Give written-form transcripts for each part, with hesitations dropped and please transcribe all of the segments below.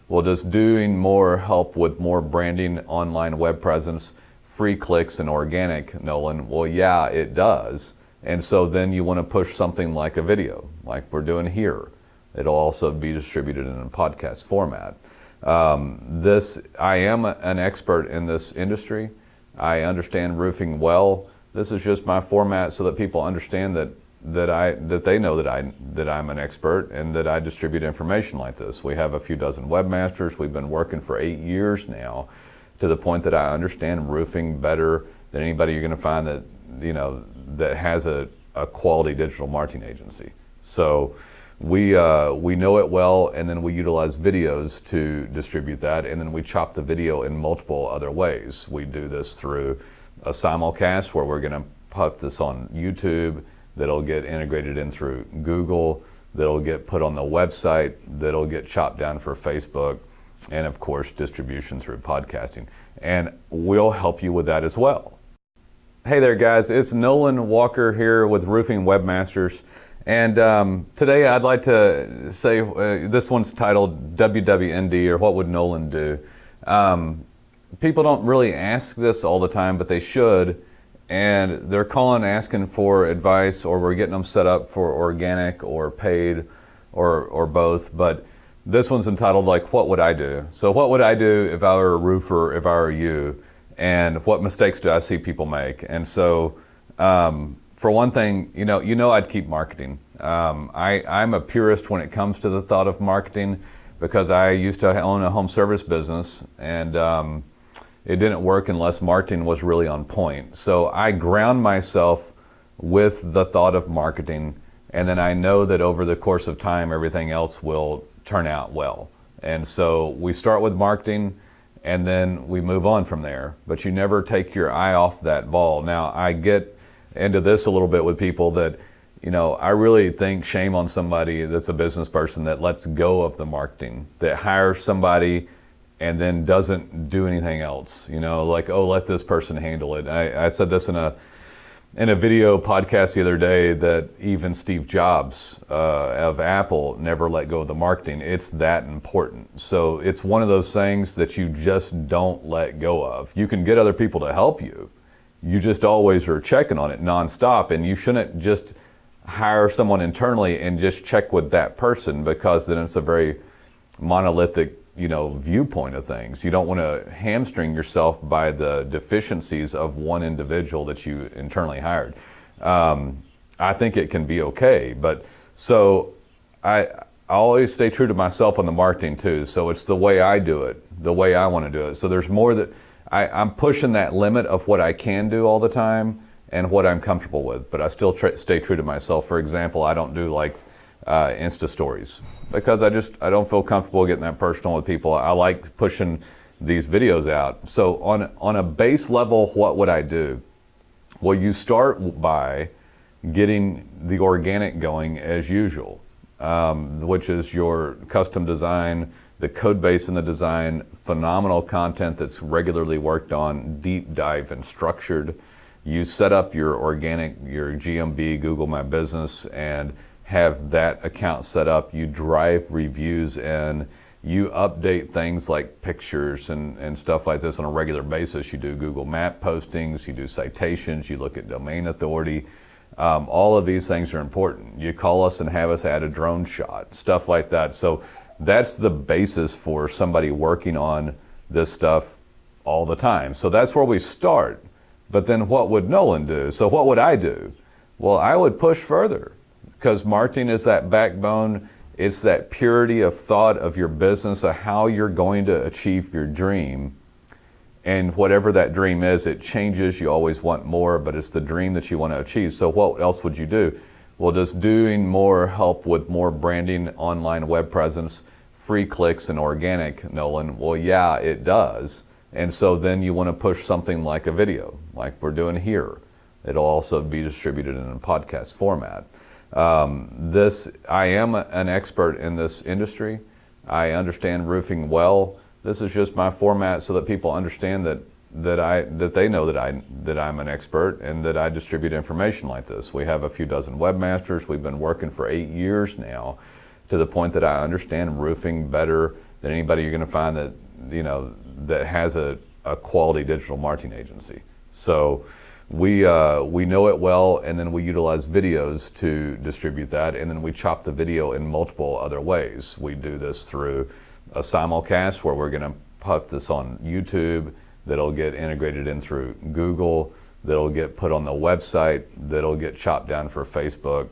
Well, does doing more help with more branding, online web presence, free clicks, and organic, Nolen? Well, yeah, it does. And so then you want to push something like a video, like we're doing here. It'll also be distributed in a podcast format. I am an expert in this industry. I understand roofing well. This is just my format so that people understand that they know that I'm an expert and that I distribute information like this. We have a few dozen webmasters. We've been working for 8 years now, to the point that I understand roofing better than anybody you're going to find that has a quality digital marketing agency. So we know it well, and then we utilize videos to distribute that, and then we chop the video in multiple other ways. We do this through a simulcast where we're going to put this on YouTube, that'll get integrated in through Google, that'll get put on the website, that'll get chopped down for Facebook, and of course distribution through podcasting. And we'll help you with that as well. Hey there guys, it's Nolen Walker here with Roofing Webmasters. And today I'd like to say, this one's titled WWND, or What Would Nolen Do? People don't really ask this all the time, but they should. And they're calling asking for advice, or we're getting them set up for organic or paid or both. But this one's entitled, like, what would I do? So what would I do if I were a roofer, if I were you? And what mistakes do I see people make? And so for one thing, I'd keep marketing. I'm a purist when it comes to the thought of marketing, because I used to own a home service business, and it didn't work unless marketing was really on point. So I ground myself with the thought of marketing, and then I know that over the course of time, everything else will turn out well. And so we start with marketing, and then we move on from there. But you never take your eye off that ball. Now, I get into this a little bit with people that, I really think shame on somebody that's a business person that lets go of the marketing, that hires somebody and then doesn't do anything else, like, oh, let this person handle it. I said this in a video podcast the other day, that even Steve Jobs of Apple never let go of the marketing. It's that important. So it's one of those things that you just don't let go of. You can get other people to help you. You just always are checking on it nonstop, and you shouldn't just hire someone internally and just check with that person, because then it's a very monolithic viewpoint of things. You don't want to hamstring yourself by the deficiencies of one individual that you internally hired. I think it can be okay, but so I always stay true to myself on the marketing too. So it's the way I do it, the way I want to do it. So there's more that I'm pushing that limit of what I can do all the time and what I'm comfortable with, but I still stay true to myself. For example, I don't do like Insta stories, because I don't feel comfortable getting that personal with people. I like pushing these videos out. So on a base level, what would I do? Well, you start by getting the organic going as usual, which is your custom design, the code base in the design, phenomenal content that's regularly worked on, deep dive and structured. You set up your organic, your GMB, Google My Business, and have that account set up. You drive reviews in, you update things like pictures and stuff like this on a regular basis. You do Google Map postings, you do citations, you look at domain authority. All of these things are important. You call us and have us add a drone shot, stuff like that. So that's the basis for somebody working on this stuff all the time. So that's where we start. But then what would Nolen do? So what would I do? Well, I would push further, because marketing is that backbone. It's that purity of thought of your business, of how you're going to achieve your dream. And whatever that dream is, it changes. You always want more, but it's the dream that you want to achieve. So what else would you do? Well, does doing more help with more branding, online web presence, free clicks, and organic, Nolen? Well, yeah, it does. And so then you want to push something like a video, like we're doing here. It'll also be distributed in a podcast format. I am an expert in this industry. I understand roofing well. This is just my format so that people understand that they know that I'm an expert and that I distribute information like this. We have a few dozen webmasters. We've been working for 8 years now, to the point that I understand roofing better than anybody you're going to find that, that has a quality digital marketing agency. So we know it well, and then we utilize videos to distribute that, and then we chop the video in multiple other ways. We do this through a simulcast where we're going to put this on YouTube, that'll get integrated in through Google, that'll get put on the website, that'll get chopped down for Facebook,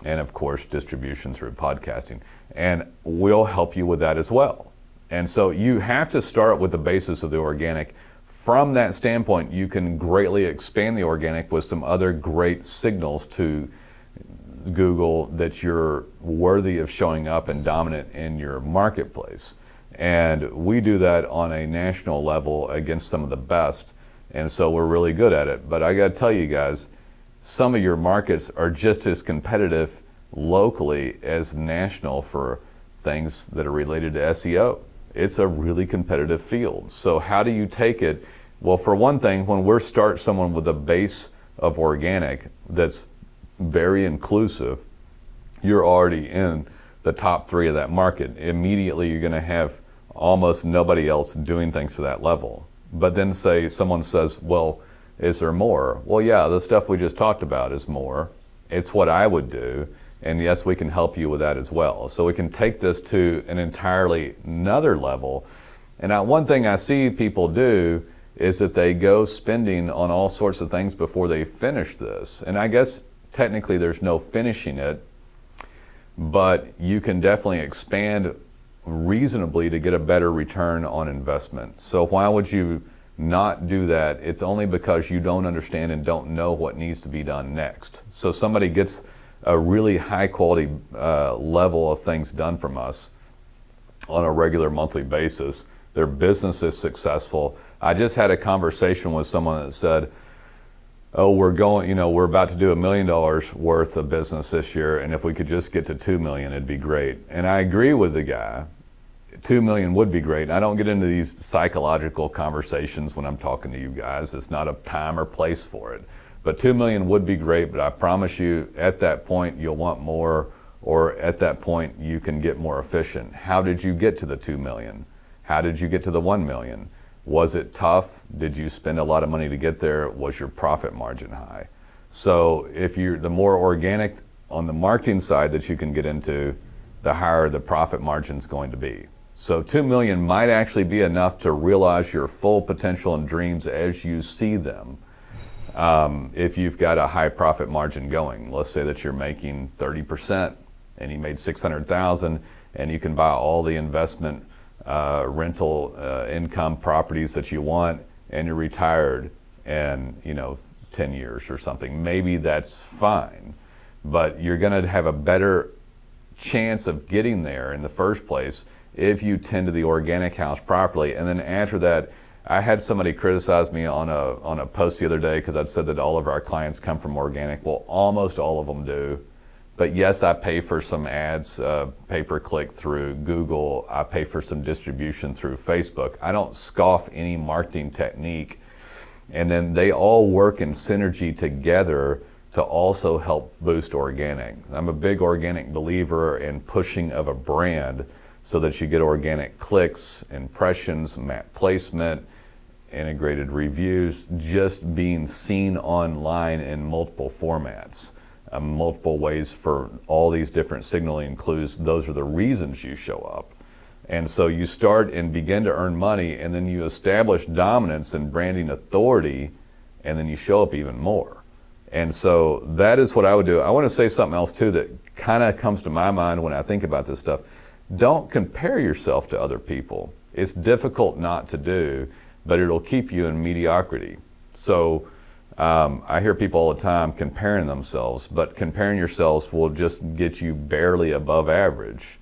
and of course distribution through podcasting. And we'll help you with that as well. And so you have to start with the basis of the organic. From that standpoint, you can greatly expand the organic with some other great signals to Google that you're worthy of showing up and dominant in your marketplace. And we do that on a national level against some of the best, and so we're really good at it. But I got to tell you guys, some of your markets are just as competitive locally as national for things that are related to SEO. It's a really competitive field. So how do you take it? Well, for one thing, when we start someone with a base of organic that's very inclusive, you're already in the top 3 of that market. Immediately you're going to have almost nobody else doing things to that level. But then say someone says, well, is there more? Well, yeah, the stuff we just talked about is more. It's what I would do. And yes, we can help you with that as well. So we can take this to an entirely another level. And one thing I see people do is that they go spending on all sorts of things before they finish this. And I guess technically there's no finishing it, but you can definitely expand reasonably to get a better return on investment. So why would you not do that? It's only because you don't understand and don't know what needs to be done next. So somebody gets a really high quality level of things done from us on a regular monthly basis. Their business is successful. I just had a conversation with someone that said, oh, we're about to do $1 million worth of business this year, and if we could just get to 2 million, it'd be great. And I agree with the guy. 2 million would be great. And I don't get into these psychological conversations when I'm talking to you guys. It's not a time or place for it. But 2 million would be great, but I promise you at that point you'll want more, or at that point you can get more efficient. How did you get to the 2 million? How did you get to the 1 million? Was it tough? Did you spend a lot of money to get there? Was your profit margin high? So if the more organic on the marketing side that you can get into, the higher the profit margin is going to be. So 2 million might actually be enough to realize your full potential and dreams as you see them. If you've got a high profit margin going, let's say that you're making 30% and you made 600,000 and you can buy all the investment rental income properties that you want, and you're retired in 10 years or something. Maybe that's fine, but you're going to have a better chance of getting there in the first place if you tend to the organic house properly. And then after that, I had somebody criticize me on a post the other day because I'd said that all of our clients come from organic. Well, almost all of them do. But yes, I pay for some ads, pay-per-click through Google. I pay for some distribution through Facebook. I don't scoff any marketing technique. And then they all work in synergy together to also help boost organic. I'm a big organic believer in pushing of a brand so that you get organic clicks, impressions, map placement, integrated reviews, just being seen online in multiple formats. Multiple ways for all these different signaling clues. Those are the reasons you show up. And so you start and begin to earn money, and then you establish dominance and branding authority, and then you show up even more. And so that is what I would do. I want to say something else too that kind of comes to my mind when I think about this stuff. Don't compare yourself to other people. It's difficult not to do, but it'll keep you in mediocrity. So I hear people all the time comparing themselves, but comparing yourselves will just get you barely above average.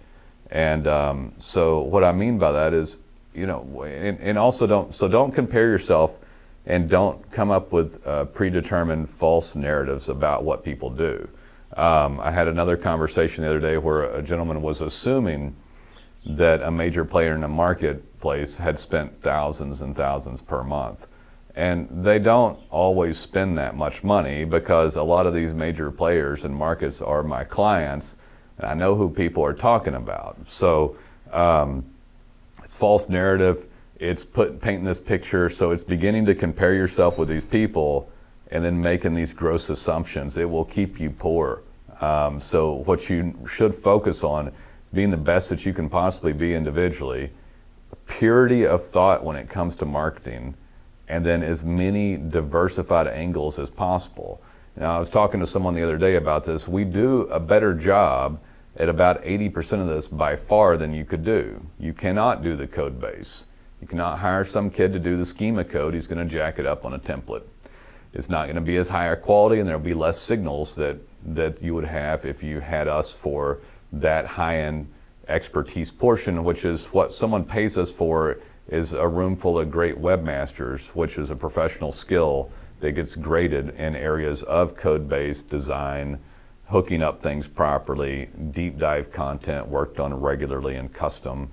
And so what I mean by that is, and also don't compare yourself, and don't come up with predetermined false narratives about what people do. I had another conversation the other day where a gentleman was assuming that a major player in the marketplace had spent thousands and thousands per month. And they don't always spend that much money, because a lot of these major players and markets are my clients, and I know who people are talking about. So It's false narrative. It's painting this picture. So it's beginning to compare yourself with these people and then making these gross assumptions. It will keep you poor. So what you should focus on is being the best that you can possibly be individually, purity of thought when it comes to marketing, and then as many diversified angles as possible. Now, I was talking to someone the other day about this. We do a better job at about 80% of this by far than you could do. You cannot do the code base. You cannot hire some kid to do the schema code. He's going to jack it up on a template. It's not going to be as high a quality, and there'll be less signals that you would have if you had us for that high-end expertise portion, which is what someone pays us for, is a room full of great webmasters, which is a professional skill that gets graded in areas of code-based design, hooking up things properly, deep dive content worked on regularly and custom,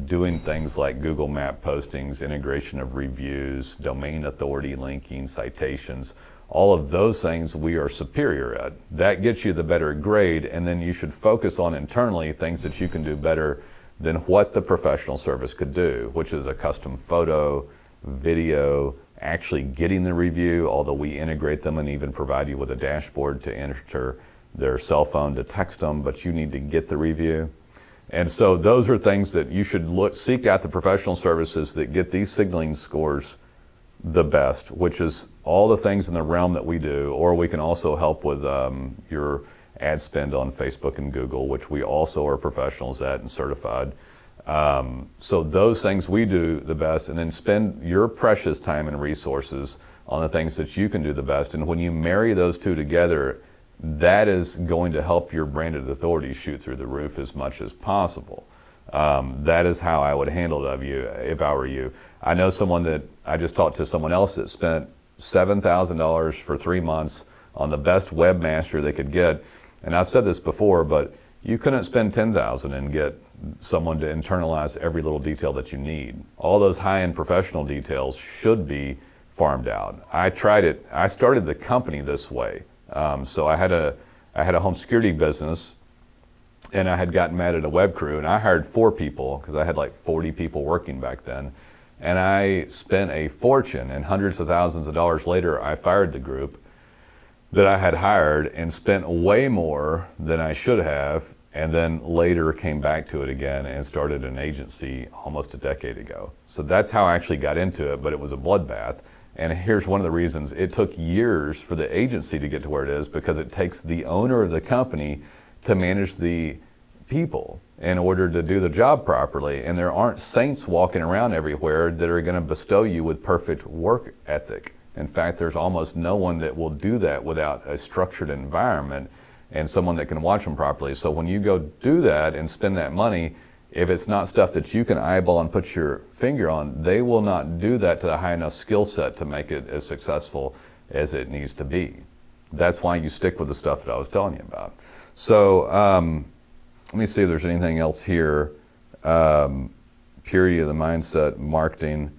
doing things like Google Map postings, integration of reviews, domain authority linking, citations. All of those things we are superior at. That gets you the better grade, and then you should focus on internally things that you can do better than what the professional service could do, which is a custom photo, video, actually getting the review, although we integrate them and even provide you with a dashboard to enter their cell phone to text them, but you need to get the review. And so those are things that you should seek out the professional services that get these signaling scores the best, which is all the things in the realm that we do, or we can also help with your ad spend on Facebook and Google, which we also are professionals at and certified. So those things we do the best, and then spend your precious time and resources on the things that you can do the best. And when you marry those two together, that is going to help your branded authority shoot through the roof as much as possible. That is how I would handle it if I were you. I know someone that I just talked to someone else that spent $7,000 for 3 months on the best webmaster they could get. And I've said this before, but you couldn't spend $10,000 and get someone to internalize every little detail that you need. All those high-end professional details should be farmed out. I tried it. I started the company this way. So I had a home security business, and I had gotten mad at a web crew, and I hired 4 people because I had like 40 people working back then. And I spent a fortune, and hundreds of thousands of dollars later, I fired the group that I had hired and spent way more than I should have, and then later came back to it again and started an agency almost a decade ago. So that's how I actually got into it, but it was a bloodbath. And here's one of the reasons. It took years for the agency to get to where it is, because it takes the owner of the company to manage the people in order to do the job properly. And there aren't saints walking around everywhere that are going to bestow you with perfect work ethic. In fact, there's almost no one that will do that without a structured environment and someone that can watch them properly. So when you go do that and spend that money, if it's not stuff that you can eyeball and put your finger on, they will not do that to a high enough skill set to make it as successful as it needs to be. That's why you stick with the stuff that I was telling you about. So let me see if there's anything else here. Purity of the mindset, marketing,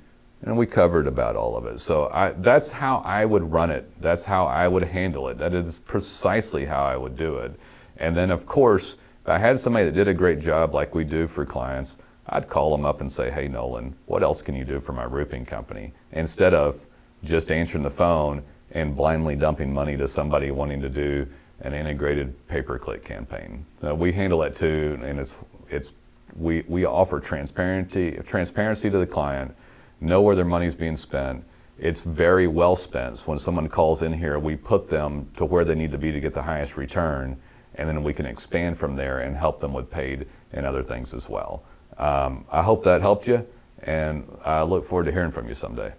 and we covered about all of it. So that's how I would run it. That's how I would handle it. That is precisely how I would do it. And then, of course, if I had somebody that did a great job like we do for clients, I'd call them up and say, hey, Nolen, what else can you do for my roofing company? Instead of just answering the phone and blindly dumping money to somebody wanting to do an integrated pay-per-click campaign. We handle that too, and we offer transparency to the client, know where their money's being spent. It's very well spent. So when someone calls in here, we put them to where they need to be to get the highest return, and then we can expand from there and help them with paid and other things as well. I hope that helped you, and I look forward to hearing from you someday.